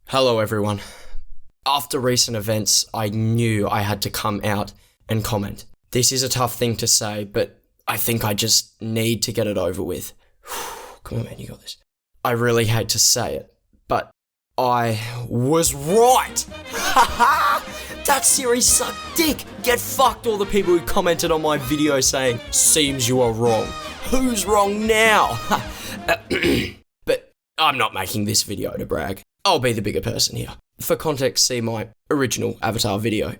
Hello everyone. After recent events, I knew I had to come out and comment. This is a tough thing to say, but I think I just need to get it over with. Come on man, you got this. I really hate to say it, but I was right! That series sucked dick! Get fucked all the people who commented on my video saying, seems you are wrong. Who's wrong now? But I'm not making this video to brag. I'll be the bigger person here. For context, see my original Avatar video.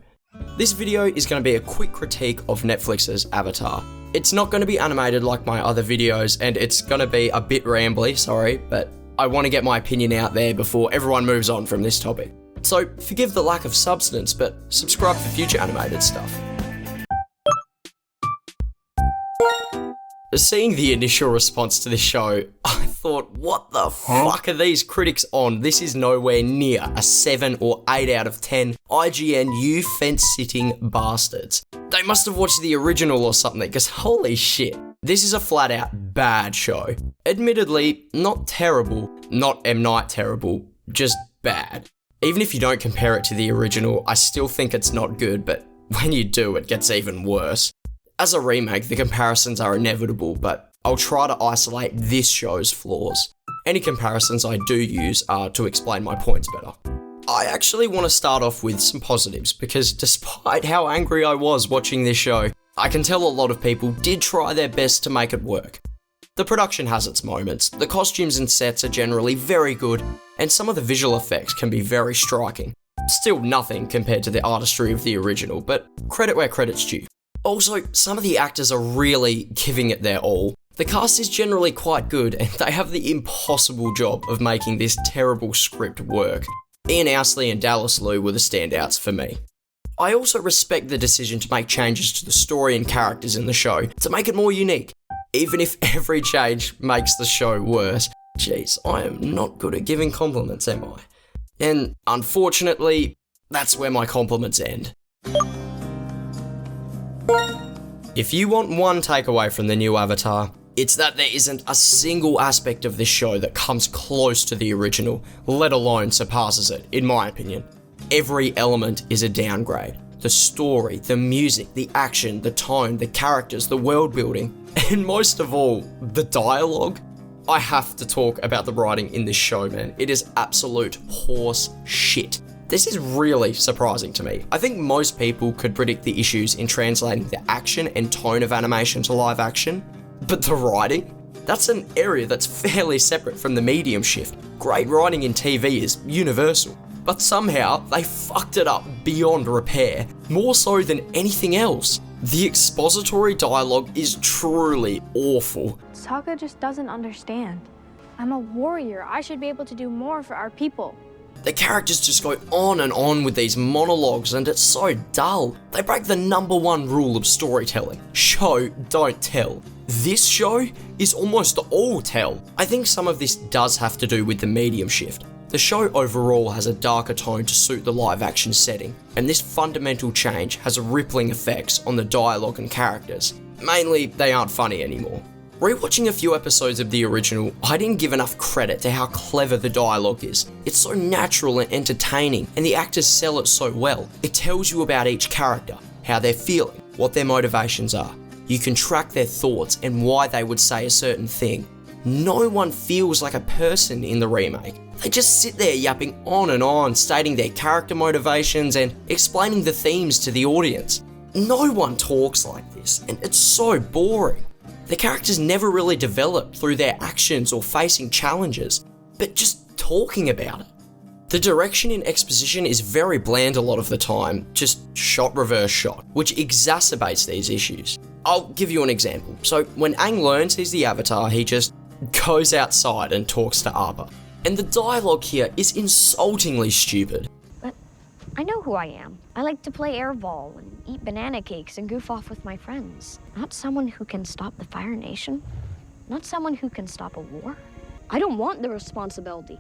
This video is going to be a quick critique of Netflix's Avatar. It's not going to be animated like my other videos, and it's going to be a bit rambly, sorry, but I want to get my opinion out there before everyone moves on from this topic. So forgive the lack of substance, but subscribe for future animated stuff. Seeing the initial response to this show, I thought, what the fuck are these critics on? This is nowhere near a 7 or 8 out of 10. IGN, you fence-sitting bastards. They must have watched the original or something, because holy shit. This is a flat-out bad show. Admittedly, not terrible, not M. Night terrible, just bad. Even if you don't compare it to the original, I still think it's not good, but when you do, it gets even worse. As a remake, the comparisons are inevitable, but I'll try to isolate this show's flaws. Any comparisons I do use are to explain my points better. I actually want to start off with some positives, because despite how angry I was watching this show, I can tell a lot of people did try their best to make it work. The production has its moments, the costumes and sets are generally very good, and some of the visual effects can be very striking. Still nothing compared to the artistry of the original, but credit where credit's due. Also, some of the actors are really giving it their all. The cast is generally quite good, and they have the impossible job of making this terrible script work. Ian Ousley and Dallas Liu were the standouts for me. I also respect the decision to make changes to the story and characters in the show to make it more unique, even if every change makes the show worse. Jeez, I am not good at giving compliments, am I? And unfortunately, that's where my compliments end. If you want one takeaway from the new Avatar, it's that there isn't a single aspect of this show that comes close to the original, let alone surpasses it, in my opinion. Every element is a downgrade. The story, the music, the action, the tone, the characters, the world building, and most of all, the dialogue. I have to talk about the writing in this show, man. It is absolute horse shit. This is really surprising to me. I think most people could predict the issues in translating the action and tone of animation to live action, but the writing? That's an area that's fairly separate from the medium shift. Great writing in TV is universal, but somehow they fucked it up beyond repair, more so than anything else. The expository dialogue is truly awful. Sokka just doesn't understand. I'm a warrior. I should be able to do more for our people. The characters just go on and on with these monologues, and it's so dull. They break the #1 rule of storytelling. Show, don't tell. This show is almost all tell. I think some of this does have to do with the medium shift. The show overall has a darker tone to suit the live action setting, and this fundamental change has rippling effects on the dialogue and characters. Mainly, they aren't funny anymore. Rewatching a few episodes of the original, I didn't give enough credit to how clever the dialogue is. It's so natural and entertaining, and the actors sell it so well. It tells you about each character, how they're feeling, what their motivations are. You can track their thoughts and why they would say a certain thing. No one feels like a person in the remake. They just sit there yapping on and on, stating their character motivations and explaining the themes to the audience. No one talks like this, and it's so boring. The characters never really develop through their actions or facing challenges, but just talking about it. The direction in exposition is very bland a lot of the time, just shot reverse shot, which exacerbates these issues. I'll give you an example. So when Aang learns he's the Avatar, he just goes outside and talks to Appa. And the dialogue here is insultingly stupid. But I know who I am. I like to play airball and eat banana cakes and goof off with my friends. Not someone who can stop the Fire Nation. Not someone who can stop a war. I don't want the responsibility.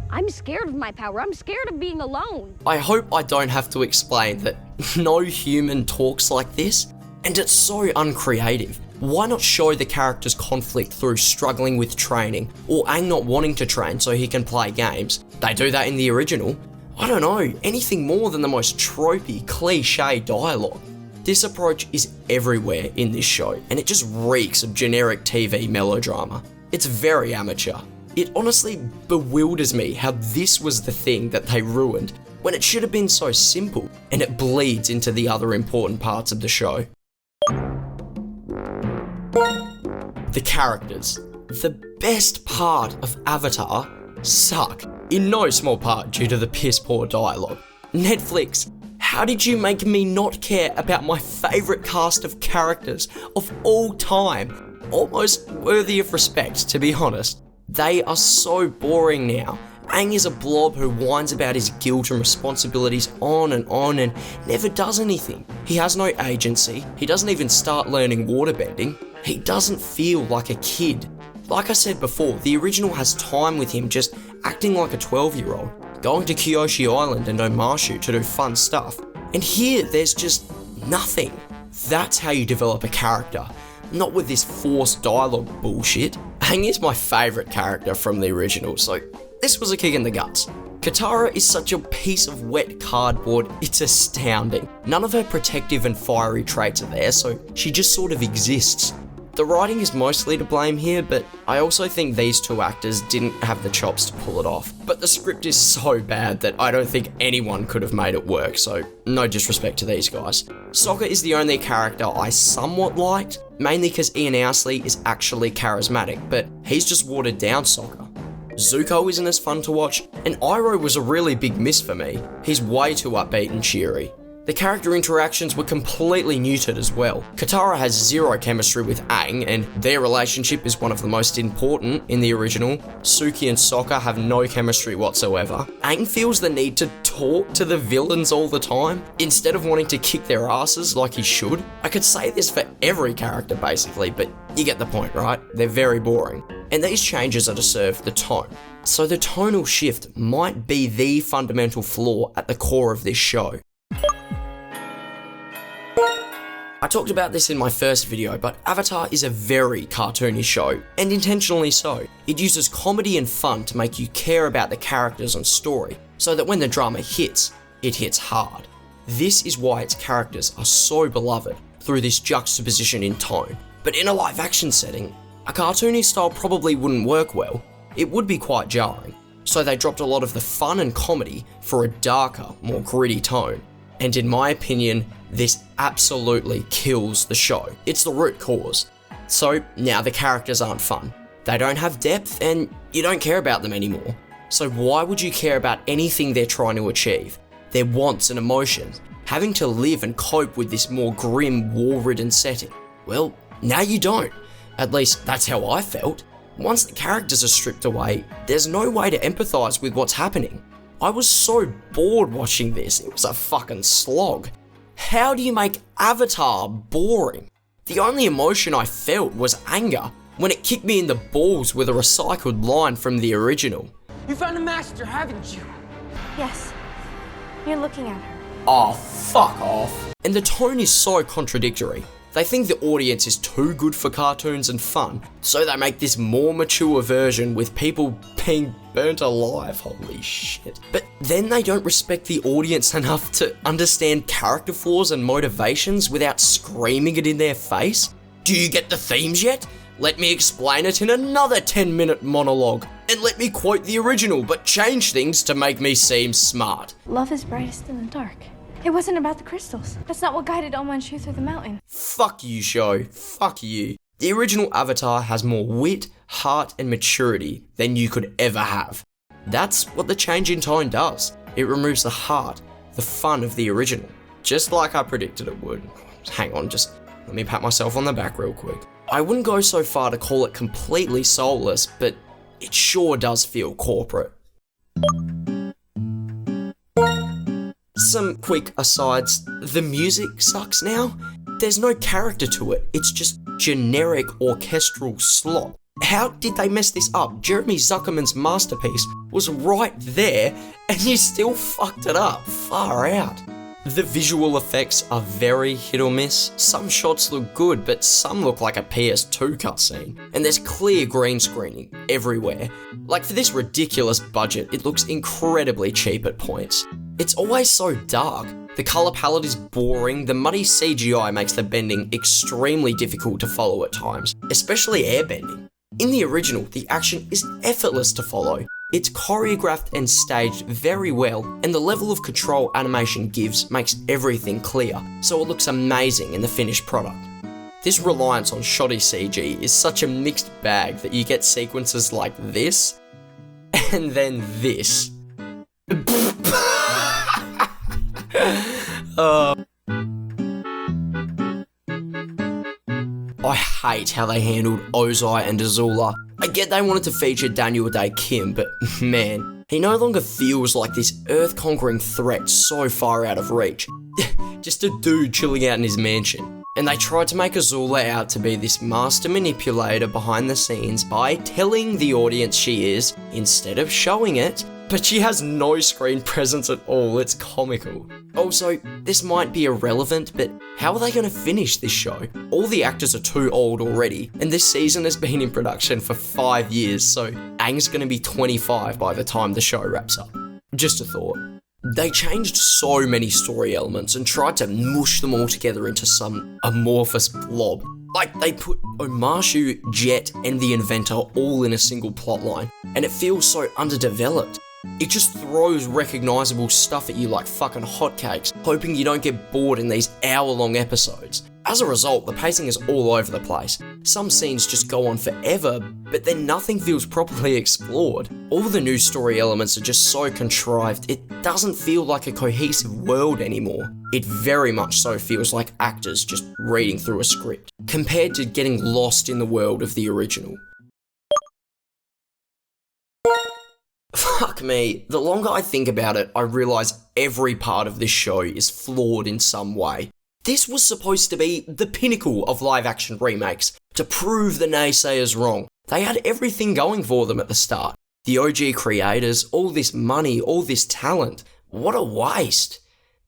I'm scared of my power. I'm scared of being alone. I hope I don't have to explain that no human talks like this. And it's so uncreative. Why not show the character's conflict through struggling with training, or Aang not wanting to train so he can play games? They do that in the original. I don't know, anything more than the most tropey, cliche dialogue. This approach is everywhere in this show, and it just reeks of generic TV melodrama. It's very amateur. It honestly bewilders me how this was the thing that they ruined, when it should have been so simple, and it bleeds into the other important parts of the show. The characters. The best part of Avatar suck, in no small part due to the piss poor dialogue. Netflix, how did you make me not care about my favourite cast of characters of all time? Almost worthy of respect, to be honest. They are so boring now. Aang is a blob who whines about his guilt and responsibilities on and never does anything. He has no agency, he doesn't even start learning waterbending, he doesn't feel like a kid. Like I said before, the original has time with him just acting like a 12-year-old, going to Kyoshi Island and Omashu to do fun stuff. And here, there's just nothing. That's how you develop a character, not with this forced dialogue bullshit. Aang is my favourite character from the original, so this was a kick in the guts. Katara is such a piece of wet cardboard, it's astounding. None of her protective and fiery traits are there, so she just sort of exists. The writing is mostly to blame here, but I also think these two actors didn't have the chops to pull it off. But the script is so bad that I don't think anyone could have made it work, so no disrespect to these guys. Sokka is the only character I somewhat liked, mainly because Ian Owsley is actually charismatic, but he's just watered down Sokka. Zuko isn't as fun to watch, and Iroh was a really big miss for me. He's way too upbeat and cheery. The character interactions were completely neutered as well. Katara has zero chemistry with Aang, and their relationship is one of the most important in the original. Suki and Sokka have no chemistry whatsoever. Aang feels the need to talk to the villains all the time, instead of wanting to kick their asses like he should. I could say this for every character basically, but you get the point, right? They're very boring. And these changes are to serve the tone. So the tonal shift might be the fundamental flaw at the core of this show. I talked about this in my first video, but Avatar is a very cartoony show, and intentionally so. It uses comedy and fun to make you care about the characters and story, so that when the drama hits, it hits hard. This is why its characters are so beloved, through this juxtaposition in tone. But in a live action setting, a cartoony style probably wouldn't work well. It would be quite jarring. So they dropped a lot of the fun and comedy for a darker, more gritty tone. And in my opinion, this absolutely kills the show. It's the root cause. So now the characters aren't fun. They don't have depth and you don't care about them anymore. So why would you care about anything they're trying to achieve? Their wants and emotions, having to live and cope with this more grim, war-ridden setting. Well, now you don't. At least that's how I felt. Once the characters are stripped away, there's no way to empathise with what's happening. I was so bored watching this, it was a fucking slog. How do you make Avatar boring? The only emotion I felt was anger, when it kicked me in the balls with a recycled line from the original. You found a master, haven't you? Yes. You're looking at her. Oh, fuck off. And the tone is so contradictory. They think the audience is too good for cartoons and fun, so they make this more mature version with people being burnt alive, holy shit. But then they don't respect the audience enough to understand character flaws and motivations without screaming it in their face. Do you get the themes yet? Let me explain it in another 10-minute monologue, and let me quote the original but change things to make me seem smart. Love is brightest in the dark. It wasn't about the crystals. That's not what guided Omanshu through the mountain. Fuck you, show. Fuck you. The original Avatar has more wit, heart, and maturity than you could ever have. That's what the change in tone does. It removes the heart, the fun of the original. Just like I predicted it would. Hang on, just let me pat myself on the back real quick. I wouldn't go so far to call it completely soulless, but it sure does feel corporate. Some quick asides, the music sucks now. There's no character to it, it's just generic orchestral slop. How did they mess this up? Jeremy Zuckerman's masterpiece was right there and you still fucked it up. Far out. The visual effects are very hit or miss. Some shots look good, but some look like a PS2 cutscene. And there's clear green screening everywhere. Like, for this ridiculous budget, it looks incredibly cheap at points. It's always so dark. The colour palette is boring, the muddy CGI makes the bending extremely difficult to follow at times, especially airbending. In the original, the action is effortless to follow. It's choreographed and staged very well, and the level of control animation gives makes everything clear, so it looks amazing in the finished product. This reliance on shoddy CG is such a mixed bag that you get sequences like this, and then this. I hate how they handled Ozai and Azula. I get they wanted to feature Daniel Day Kim, but man, he no longer feels like this earth-conquering threat so far out of reach. Just a dude chilling out in his mansion. And they tried to make Azula out to be this master manipulator behind the scenes by telling the audience she is, instead of showing it. But she has no screen presence at all, it's comical. Also, this might be irrelevant, but how are they going to finish this show? All the actors are too old already, and this season has been in production for 5 years, so Aang's going to be 25 by the time the show wraps up. Just a thought. They changed so many story elements and tried to mush them all together into some amorphous blob. Like, they put Omashu, Jet, and the Inventor all in a single plotline, and it feels so underdeveloped. It just throws recognisable stuff at you like fucking hotcakes, hoping you don't get bored in these hour-long episodes. As a result, the pacing is all over the place. Some scenes just go on forever, but then nothing feels properly explored. All the new story elements are just so contrived, it doesn't feel like a cohesive world anymore. It very much so feels like actors just reading through a script, compared to getting lost in the world of the original. Fuck me, the longer I think about it, I realise every part of this show is flawed in some way. This was supposed to be the pinnacle of live-action remakes, to prove the naysayers wrong. They had everything going for them at the start. The OG creators, all this money, all this talent. What a waste.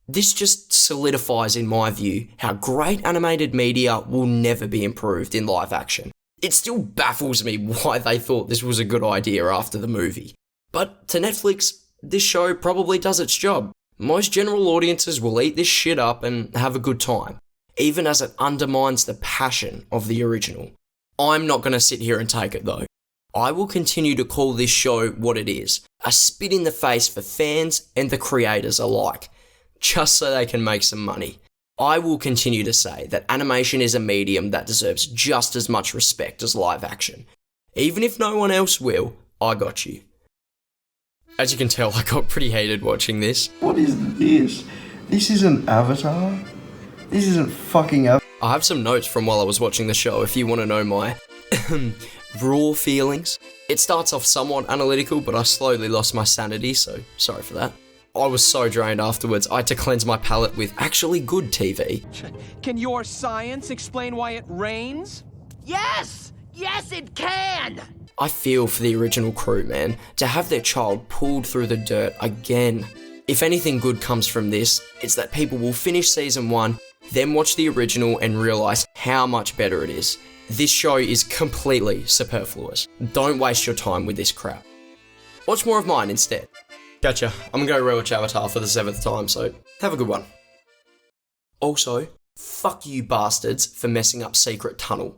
This just solidifies, in my view, how great animated media will never be improved in live action. It still baffles me why they thought this was a good idea after the movie. But to Netflix, this show probably does its job. Most general audiences will eat this shit up and have a good time, even as it undermines the passion of the original. I'm not going to sit here and take it though. I will continue to call this show what it is, a spit in the face for fans and the creators alike, just so they can make some money. I will continue to say that animation is a medium that deserves just as much respect as live action. Even if no one else will, I got you. As you can tell, I got pretty heated watching this. What is this? This isn't Avatar. This isn't fucking Avatar. I have some notes from while I was watching the show if you want to know my raw feelings. It starts off somewhat analytical, but I slowly lost my sanity, so sorry for that. I was so drained afterwards, I had to cleanse my palate with actually good TV. Can your science explain why it rains? Yes! Yes, it can! I feel for the original crew, man, to have their child pulled through the dirt again. If anything good comes from this, it's that people will finish season 1, then watch the original and realise how much better it is. This show is completely superfluous. Don't waste your time with this crap. Watch more of mine instead. Gotcha, I'm gonna go rewatch Avatar for the 7th time, so have a good one. Also, fuck you bastards for messing up Secret Tunnel.